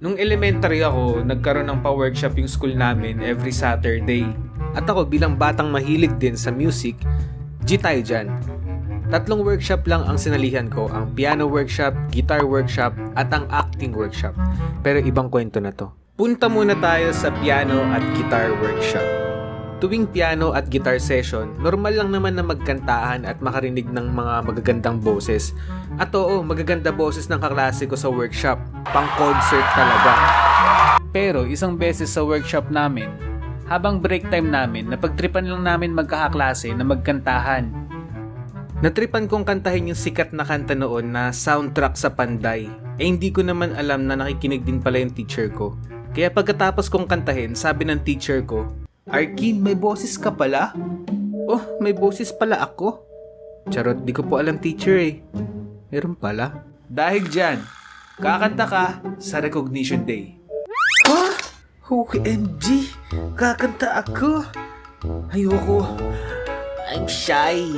Nung elementary ako, nagkaroon ng pa-workshop yung school namin every Saturday. At ako bilang batang mahilig din sa music, G tayo dyan. 3 workshop lang ang sinalihan ko, ang piano workshop, guitar workshop, at ang acting workshop. Pero ibang kwento na to. Punta muna tayo sa piano at guitar workshop. Tuwing piano at guitar session, normal lang naman na magkantahan at makarinig ng mga magagandang boses. At oo, magaganda boses ng kaklase ko sa workshop. Pang-concert talaga. Pero isang beses sa workshop namin, habang break time namin, napagtripan lang namin magkakaklase na magkantahan. Natripan kong kantahin yung sikat na kanta noon na soundtrack sa Panday. Hindi ko naman alam na nakikinig din pala yung teacher ko. Kaya pagkatapos kong kantahin, sabi ng teacher ko, "Arkin, may boses ka pala?" "Oh, may boses pala ako." Charot, di ko po alam teacher eh. Meron pala. Dahil dyan, kakanta ka sa recognition day. Ha? OMG! Kakanta ako? Ayoko. I'm shy.